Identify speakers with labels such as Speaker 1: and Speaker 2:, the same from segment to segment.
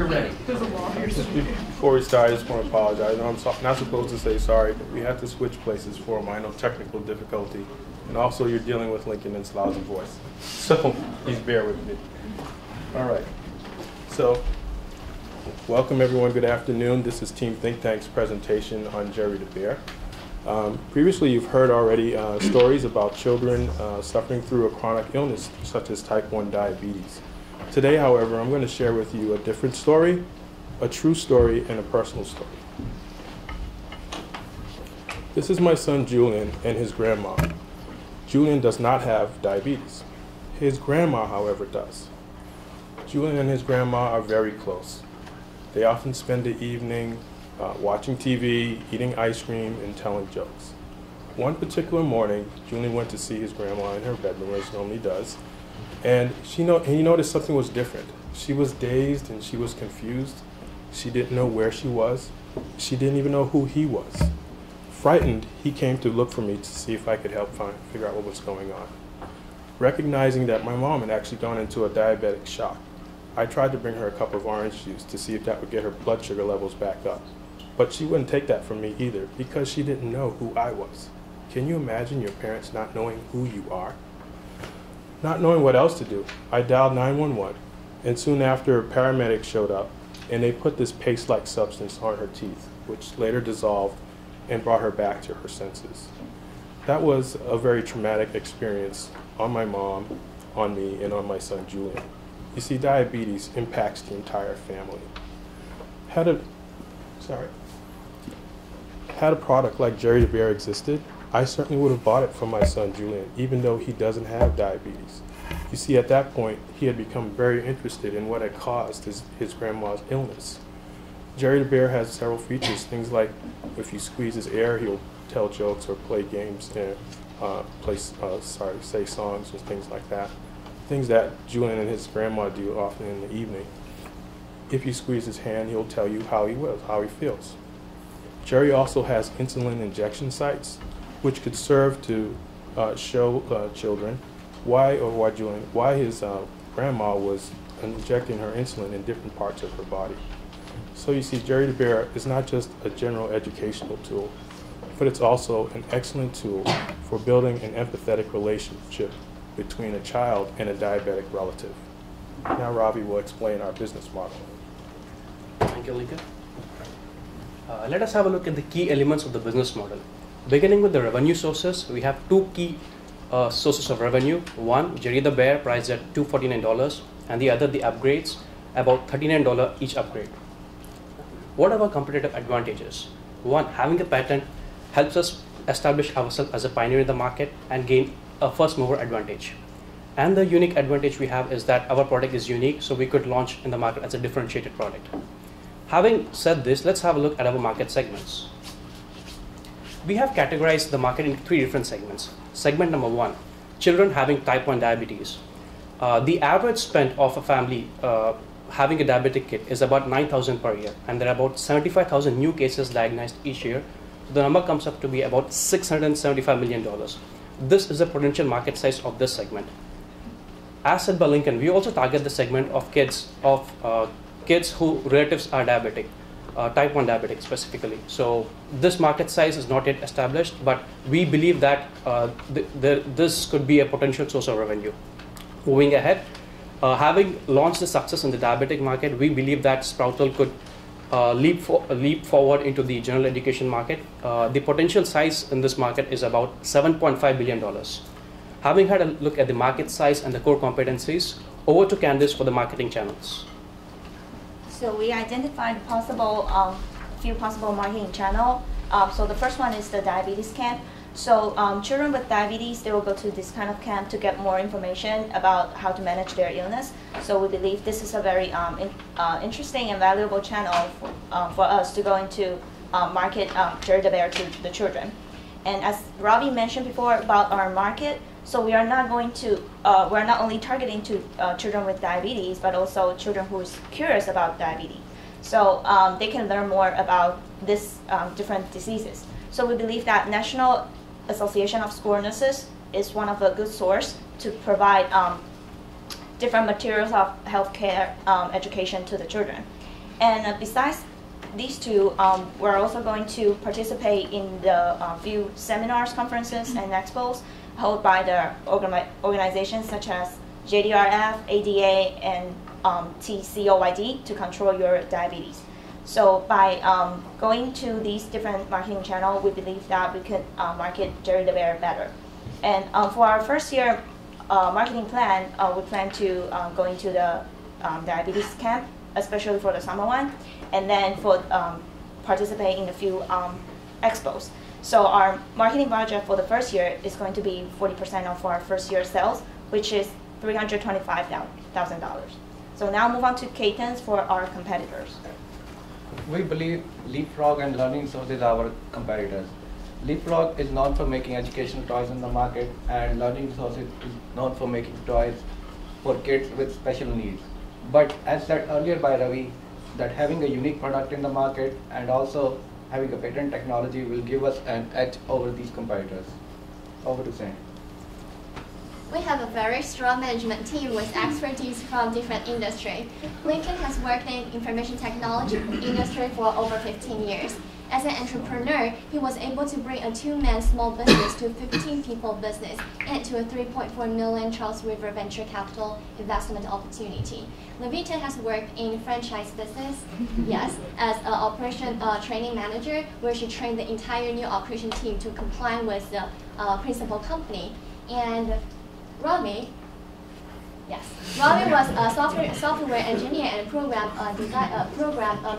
Speaker 1: we're ready.
Speaker 2: Before we start, I just want to apologize. I'm not supposed to say sorry, but we had to switch places for a minor technical difficulty. And also, you're dealing with Lincoln and lousy voice. So, please bear with me. All right. So, welcome everyone. Good afternoon. This is Team Think Tank's presentation on Jerry the Bear. Previously, you've heard already stories about children suffering through a chronic illness, such as type 1 diabetes. Today, however, I'm going to share with you a different story, a true story, and a personal story. This is my son Julian and his grandma. Julian does not have diabetes. His grandma, however, does. Julian and his grandma are very close. They often spend the evening watching TV, eating ice cream, and telling jokes. One particular morning, Julian went to see his grandma in her bedroom, as he normally does, and he noticed something was different. She was dazed and she was confused. She didn't know where she was. She didn't even know who he was. Frightened, he came to look for me to see if I could help figure out what was going on. Recognizing that my mom had actually gone into a diabetic shock, I tried to bring her a cup of orange juice to see if that would get her blood sugar levels back up. But she wouldn't take that from me either because she didn't know who I was. Can you imagine your parents not knowing who you are? Not knowing what else to do, I dialed 911, and soon after, paramedics showed up, and they put this paste-like substance on her teeth, which later dissolved and brought her back to her senses. That was a very traumatic experience on my mom, on me, and on my son Julian. You see, diabetes impacts the entire family. Had a product like Jerry the Bear existed, I certainly would have bought it for my son Julian, even though he doesn't have diabetes. You see, at that point, he had become very interested in what had caused his grandma's illness. Jerry the Bear has several features, things like if you squeeze his ear, he'll tell jokes or play games and say songs and things like that. Things that Julian and his grandma do often in the evening. If you squeeze his hand, he'll tell you how he feels. Jerry also has insulin injection sites, which could serve to show children why his grandma was injecting her insulin in different parts of her body. So you see, Jerry the Bear is not just a general educational tool, but it's also an excellent tool for building an empathetic relationship between a child and a diabetic relative. Now Ravi will explain our business model.
Speaker 1: Thank you, Lincoln. Let us have a look at the key elements of the business model. Beginning with the revenue sources, we have two key sources of revenue. One, Jerry the Bear, priced at $249, and the other, the upgrades, about $39 each upgrade. What are our competitive advantages? One, having a patent helps us establish ourselves as a pioneer in the market and gain a first mover advantage. And the unique advantage we have is that our product is unique, so we could launch in the market as a differentiated product. Having said this, let's have a look at our market segments. We have categorized the market into three different segments. Segment number one, children having type 1 diabetes. The average spend of a family having a diabetic kid is about $9,000 per year, and there are about 75,000 new cases diagnosed each year. So the number comes up to be about $675 million. This is the potential market size of this segment. As said by Lincoln, we also target the segment of kids who relatives are diabetic, type 1 diabetic specifically. So this market size is not yet established, but we believe that this could be a potential source of revenue. Moving ahead, having launched the success in the diabetic market, we believe that Sproutle could leap forward into the general education market. The potential size in this market is about $7.5 billion. Having had a look at the market size and the core competencies, over to Candice for the marketing channels.
Speaker 3: So we identified few possible marketing channels. So the first one is the diabetes camp. So children with diabetes, they will go to this kind of camp to get more information about how to manage their illness. So we believe this is a very interesting and valuable channel for us to go into market Jerry the Bear to the children. And as Ravi mentioned before about our market, so we are not going to, we're not only targeting to children with diabetes, but also children who is curious about diabetes. So they can learn more about this different diseases. So we believe that National Association of School Nurses is one of a good source to provide different materials of healthcare education to the children. And besides these two, we're also going to participate in the few seminars, conferences, and expos held by the organizations such as JDRF, ADA, and TCOYD to control your diabetes. So by going to these different marketing channels, we believe that we could market Jerry the Bear better. And for our first year marketing plan, we plan to go into the diabetes camp, especially for the summer one, and then for participate in a few expos. So our marketing budget for the first year is going to be 40% of our first year sales, which is $325,000. So now move on to Keaton's for our competitors.
Speaker 4: We believe Leapfrog and Learning Source are our competitors. Leapfrog is known for making educational toys in the market, and Learning Source is known for making toys for kids with special needs. But as said earlier by Ravi, that having a unique product in the market and also having a patent technology will give us an edge over these competitors. Over to Sam.
Speaker 5: We have a very strong management team with expertise from different industries. Lincoln has worked in information technology industry for over 15 years. As an entrepreneur, he was able to bring a 2-man small business to a 15-people business and to a $3.4 million Charles River venture capital investment opportunity. Levita has worked in franchise business, yes, as an operation training manager, where she trained the entire new operation team to comply with the principal company. And Robbie was a software engineer and program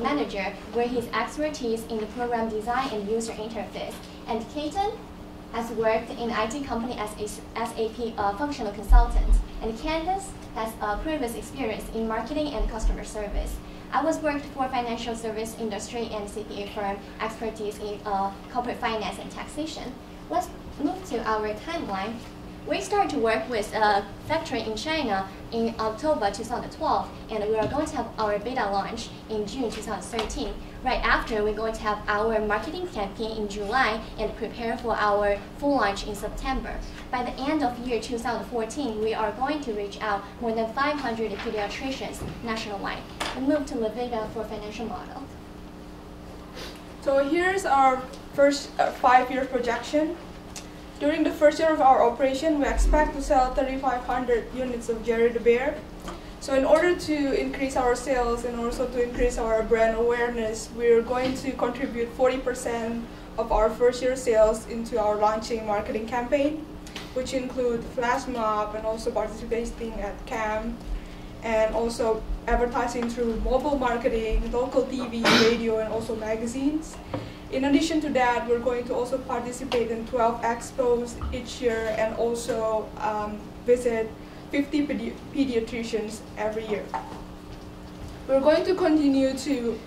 Speaker 5: manager, where his expertise in the program design and user interface. And Keaton has worked in IT company as a SAP functional consultant. And Candace has previous experience in marketing and customer service. I was worked for financial service industry and CPA firm, expertise in corporate finance and taxation. Let's move to our timeline. We started to work with a factory in China in October 2012, and we are going to have our beta launch in June 2013. Right after, we're going to have our marketing campaign in July and prepare for our full launch in September. By the end of year 2014, we are going to reach out more than 500 pediatricians nationwide. We move to Levita for financial model.
Speaker 6: So here's our first 5-year projection. During the first year of our operation, we expect to sell 3,500 units of Jerry the Bear. So in order to increase our sales and also to increase our brand awareness, we're going to contribute 40% of our first year sales into our launching marketing campaign, which include flash mob and also participating at CAM, and also advertising through mobile marketing, local TV, radio, and also magazines. In addition to that, we're going to also participate in 12 expos each year and also visit 50 pediatricians every year. We're going to continue to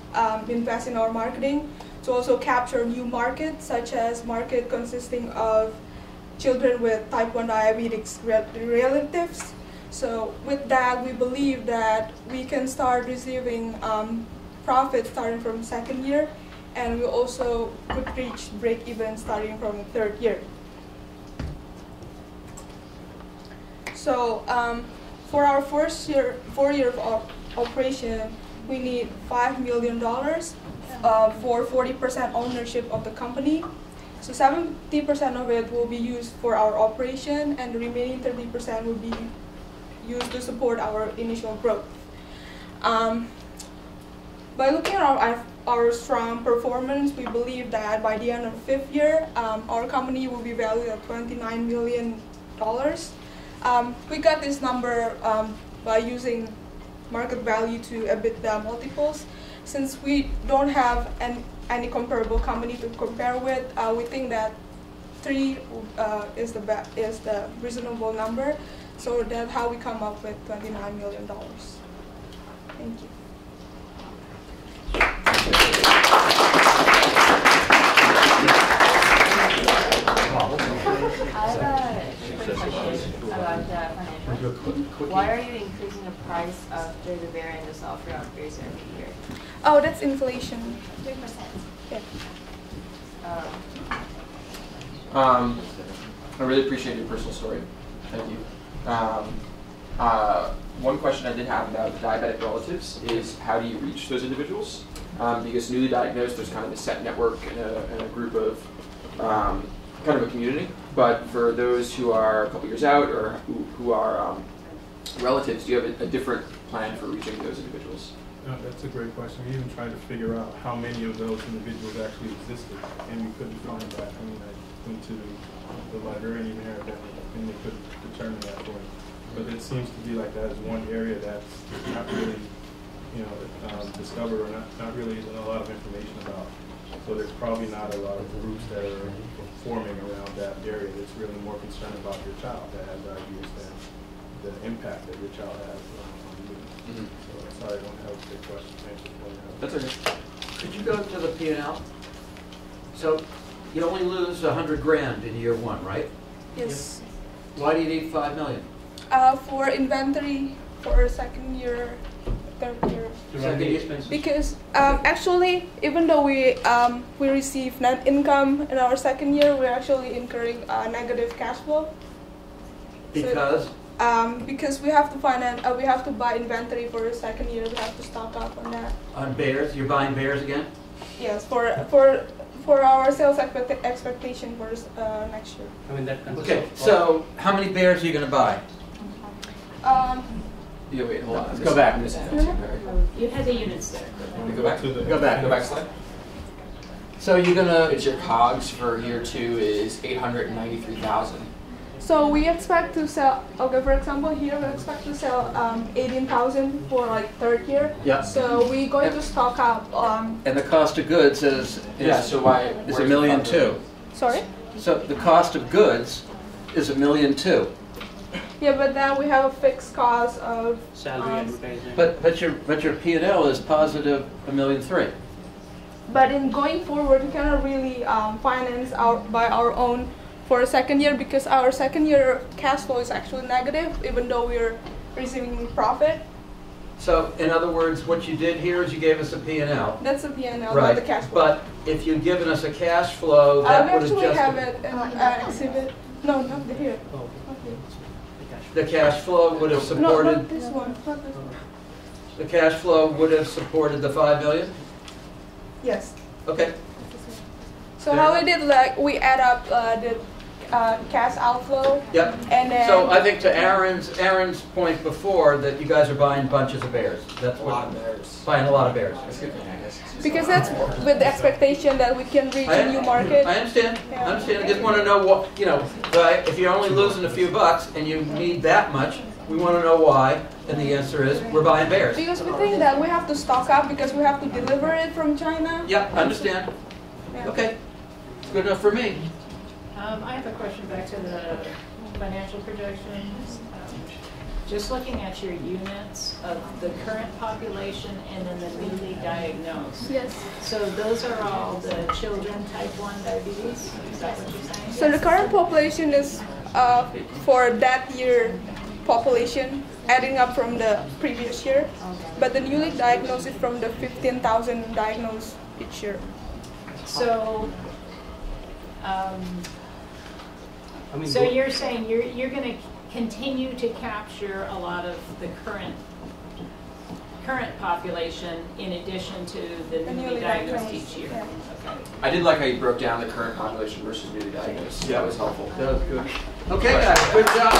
Speaker 6: invest in our marketing to also capture new markets, such as market consisting of children with type 1 diabetes relatives. So with that, we believe that we can start receiving profits starting from second year, and we also could reach break-even starting from the third year. So for our first year, 4 year of operation, we need $5 million for 40% ownership of the company. So 70% of it will be used for our operation, and the remaining 30% will be used to support our initial growth. By looking at our strong performance, we believe that by the end of the 5th year, our company will be valued at $29 million. We got this number by using market value to EBITDA multiples. Since we don't have any comparable company to compare with, we think that 3 is the reasonable number. So that's how we come up with $29 million. Thank you.
Speaker 7: I have a quick question about the financial. Why are you increasing the price of Jerry the Bear and the software upgrades every year?
Speaker 6: Oh, that's inflation.
Speaker 5: 3%.
Speaker 6: Yeah.
Speaker 8: I really appreciate your personal story. Thank you. One question I did have about the diabetic relatives is how do you reach those individuals? Because newly diagnosed, there's kind of a set network and a group of kind of a community. But for those who are a couple years out or who are relatives, do you have a different plan for reaching those individuals?
Speaker 2: That's a great question. We even tried to figure out how many of those individuals actually existed, and we couldn't find that. I mean, I went to the librarian even here, and they couldn't determine that for me. But it seems to be like that is one area that's not really, discovered or not really a lot of information about. So there's probably not a lot of groups that are forming around that area that's really more concerned about your child that has diabetes than the impact that your child has on you. Mm-hmm. So sorry, I don't have a good question to answer for you.
Speaker 8: That's okay.
Speaker 9: Could you go to the P&L? So you only lose 100 grand in year one, right?
Speaker 6: Yes.
Speaker 9: Why do you need 5 million?
Speaker 6: For inventory for second year, third year. Because actually, even though we receive net income in our second year, we're actually incurring negative cash flow.
Speaker 9: Because?
Speaker 6: Because we have to we have to buy inventory for the second year. We have to stock up on that.
Speaker 9: On bears? You're buying bears again?
Speaker 6: Yes, for our sales expectation for next year.
Speaker 1: I mean that.
Speaker 9: Okay, so how many bears are you going to buy?
Speaker 8: Yeah, wait, hold on.
Speaker 9: Let's go back.
Speaker 7: You had the units there.
Speaker 8: Go back.
Speaker 9: Go back.
Speaker 8: Go back slide.
Speaker 9: So you're going to...
Speaker 8: It's your COGS for year 2 is 893,000.
Speaker 6: So we expect to sell, okay, for example, here we expect to sell 18,000 for like third year.
Speaker 9: Yeah.
Speaker 6: So we're going to stock up.
Speaker 9: And the cost of goods is
Speaker 8: so why
Speaker 9: is $1.2 million.
Speaker 6: Sorry?
Speaker 9: So the cost of goods is $1.2 million.
Speaker 6: Yeah, but then we have a fixed cost of
Speaker 1: salary, advertising.
Speaker 9: But your P&L is positive $1.3 million.
Speaker 6: But in going forward, we cannot really finance by our own for a second year because our second year cash flow is actually negative, even though we're receiving profit.
Speaker 9: So in other words, what you did here is you gave us a P&L.
Speaker 6: That's a P&L,
Speaker 9: right.
Speaker 6: Not the cash flow.
Speaker 9: But if you'd given us a cash flow, that would have just...
Speaker 6: We actually have it in exhibit. No, not here.
Speaker 1: Oh.
Speaker 6: Okay.
Speaker 9: The cash flow would have supported...
Speaker 6: No, not this one. Not this one.
Speaker 9: The cash flow would have supported the $5 million?
Speaker 6: Yes.
Speaker 9: Okay.
Speaker 6: So how we did, like, we add up the cash outflow.
Speaker 9: Yep.
Speaker 6: And then...
Speaker 9: So I think to Aaron's point before that you guys are buying bunches of bears. That's
Speaker 8: A lot of bears.
Speaker 9: Buying a lot of bears.
Speaker 8: That's good thing, I guess.
Speaker 6: Because that's with the expectation that we can reach a new market.
Speaker 9: I understand.
Speaker 6: Yeah.
Speaker 9: I understand. I just want to know what, if you're only losing a few bucks and you need that much, we want to know why. And the answer is we're buying bears.
Speaker 6: Because we think that we have to stock up because we have to deliver it from China.
Speaker 9: Yep, I understand.
Speaker 6: Yeah.
Speaker 9: Okay. Good enough for me.
Speaker 7: I have a question back to the financial projections. Just looking at your units of the current population and then the newly diagnosed.
Speaker 6: Yes.
Speaker 7: So those are all the children type 1 diabetes? Is that what you're saying?
Speaker 6: So the current population is for that year population, adding up from the previous year.
Speaker 7: Okay.
Speaker 6: But the newly diagnosed is from the 15,000 diagnosed each year.
Speaker 7: So, so you're saying you're going to continue to capture a lot of the current population in addition to the newly diagnosed each year.
Speaker 6: Yeah.
Speaker 7: Okay.
Speaker 8: I did like how you broke down the current population versus newly diagnosed.
Speaker 9: Yeah.
Speaker 8: That was helpful.
Speaker 9: That was good. Okay, guys, good job.